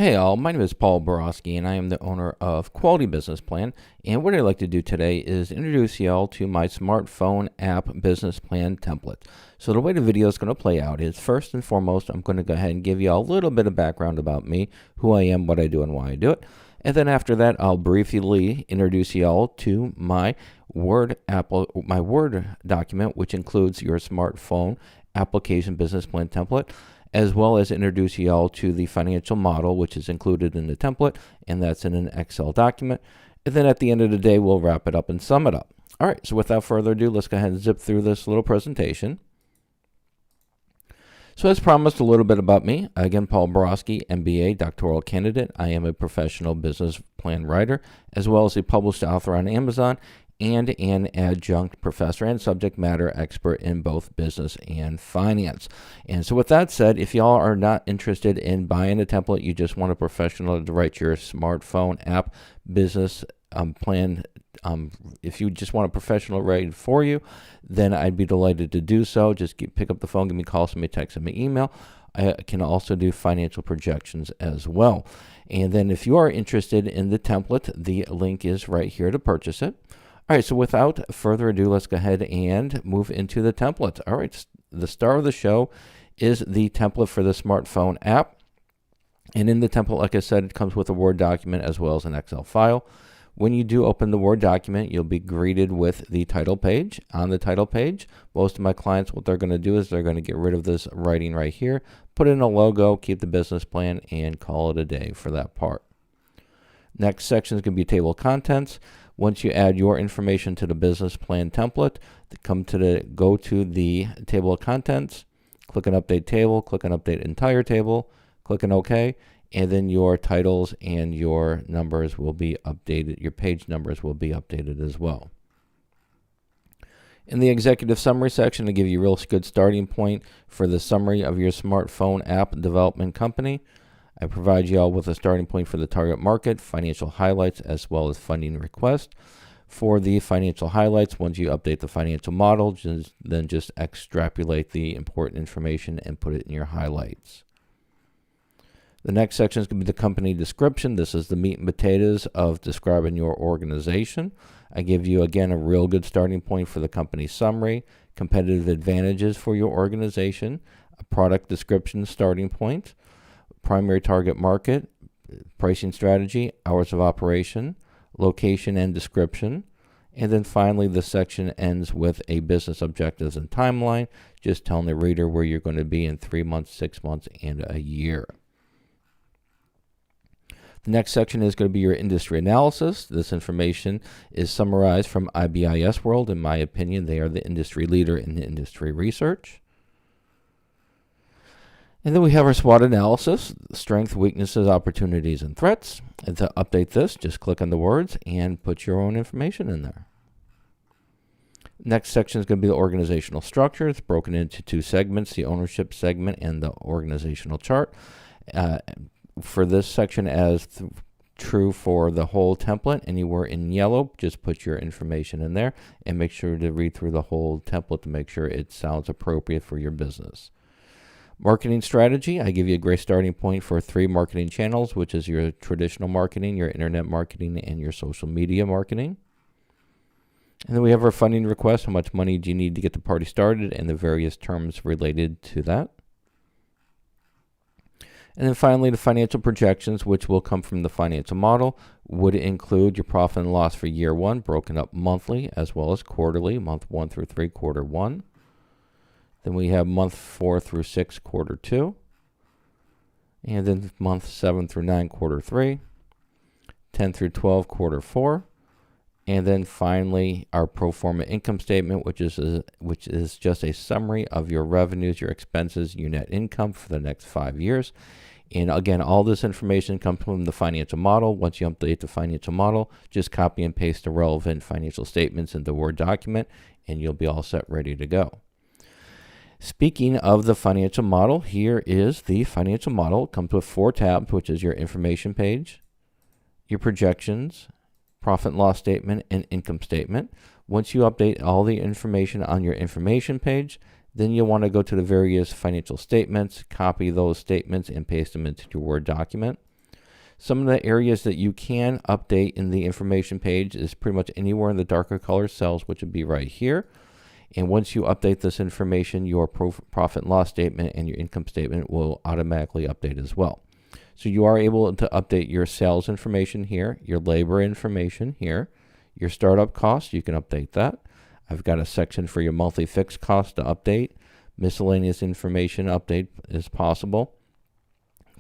Hey all, my name is Paul Borosky and I am the owner of Quality Business Plan, and what I'd like to do today is introduce y'all to my smartphone app business plan template. So the way the video is going to play out is, first and foremost, I'm going to go ahead and give you a little bit of background about me, who I am, what I do, and why I do it. And then after that, I'll briefly introduce y'all to my Word document, which includes your smartphone application business plan template, as well as introduce y'all to the financial model, which is included in the template, and that's in an Excel document. And then at the end of the day, we'll wrap it up and sum it up. All right, so without further ado, let's go ahead and zip through this little presentation. So as promised, a little bit about me. Again, Paul Borosky, MBA, doctoral candidate. I am a professional business plan writer, as well as a published author on Amazon, and an adjunct professor and subject matter expert in both business and finance. And so with that said, if y'all are not interested in buying a template, you just want a professional to write your smartphone app business plan, if you just want a professional write for you, then I'd be delighted to do so. Just pick up the phone, give me a call, send me a text, send me an email. I can also do financial projections as well. And then if you are interested in the template, the link is right here to purchase it. All right, so without further ado, let's go ahead and move into the template. All right, the star of the show is the template for the smartphone app. And in the template, like I said, it comes with a Word document as well as an Excel file. When you do open the Word document, you'll be greeted with the title page. On the title page, most of my clients, what they're going to do is they're going to get rid of this writing right here, put in a logo, keep the business plan, and call it a day for that part. Next section is going to be table of contents. Once you add your information to the business plan template, go to the table of contents, click on Update Table, click on Update Entire Table, click on OK, and then your titles and your numbers will be updated. Your page numbers will be updated as well. In the executive summary section, to give you a real good starting point for the summary of your smartphone app development company, I provide you all with a starting point for the target market, financial highlights, as well as funding request. For the financial highlights, once you update the financial model, then just extrapolate the important information and put it in your highlights. The next section is going to be the company description. This is the meat and potatoes of describing your organization. I give you, again, a real good starting point for the company summary, competitive advantages for your organization, a product description starting point, primary target market, pricing strategy, hours of operation, location and description, and then finally the section ends with a business objectives and timeline, just telling the reader where you're going to be in 3 months, 6 months, and a year. The next section is going to be your industry analysis. This information is summarized from IBIS World. In my opinion, they are the industry leader in industry research. And then we have our SWOT analysis, strengths, weaknesses, opportunities, and threats. And to update this, just click on the words and put your own information in there. Next section is going to be the organizational structure. It's broken into 2 segments, the ownership segment and the organizational chart. For this section, as true for the whole template, anywhere in yellow, just put your information in there and make sure to read through the whole template to make sure it sounds appropriate for your business. Marketing strategy, I give you a great starting point for 3 marketing channels, which is your traditional marketing, your internet marketing, and your social media marketing. And then we have our funding request, how much money do you need to get the party started, and the various terms related to that. And then finally, the financial projections, which will come from the financial model, would include your profit and loss for year 1, broken up monthly as well as quarterly, month 1 through 3, quarter 1. Then we have month 4 through 6, quarter 2. And then month 7 through 9, quarter 3. 10 through 12, quarter 4. And then finally, our pro forma income statement, which is just a summary of your revenues, your expenses, your net income for the next 5 years. And again, all this information comes from the financial model. Once you update the financial model, just copy and paste the relevant financial statements into the Word document, and you'll be all set, ready to go. Speaking of the financial model, here is the financial model. It comes with 4 tabs, which is your information page, your projections, profit and loss statement, and income statement. Once you update all the information on your information page, then you'll want to go to the various financial statements, copy those statements, and paste them into your Word document. Some of the areas that you can update in the information page is pretty much anywhere in the darker color cells, which would be right here. And once you update this information, your profit and loss statement and your income statement will automatically update as well. So you are able to update your sales information here, your labor information here, your startup costs, you can update that. I've got a section for your monthly fixed cost to update. Miscellaneous information update is possible.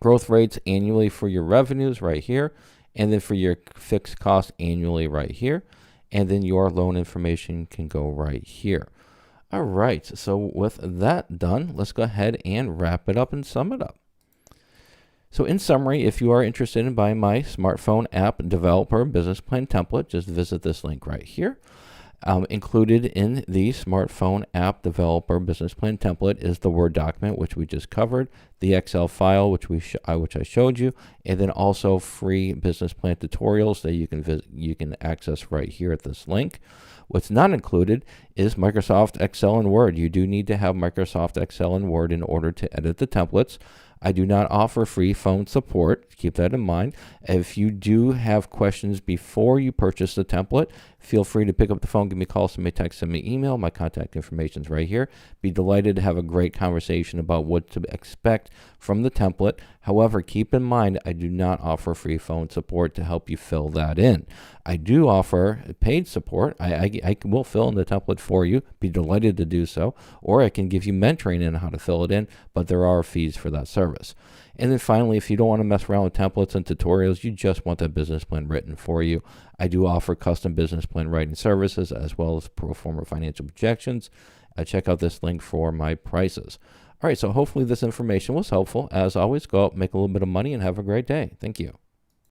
Growth rates annually for your revenues right here, and then for your fixed costs annually right here, and then your loan information can go right here. All right, so with that done, let's go ahead and wrap it up and sum it up. So in summary, if you are interested in buying my smartphone app developer business plan template, just visit this link right here. Included in the smartphone app developer business plan template is the Word document, which we just covered, the Excel file, which I showed you, and then also free business plan tutorials that you can access right here at this link. What's not included is Microsoft Excel and Word. You do need to have Microsoft Excel and Word in order to edit the templates. I do not offer free phone support. Keep that in mind. If you do have questions before you purchase the template, feel free to pick up the phone, give me a call, send me a text, send me an email. My contact information is right here. Be delighted to have a great conversation about what to expect from the template. However, keep in mind, I do not offer free phone support to help you fill that in. I do offer paid support. I will fill in the template for you. Be delighted to do so. Or I can give you mentoring in how to fill it in, but there are fees for that service. And then finally, if you don't want to mess around with templates and tutorials, you just want that business plan written for you, I do offer custom business plan writing services as well as proforma financial projections. Check out this link for my prices. All right, so hopefully this information was helpful. As always, go out, make a little bit of money, and have a great day. Thank you.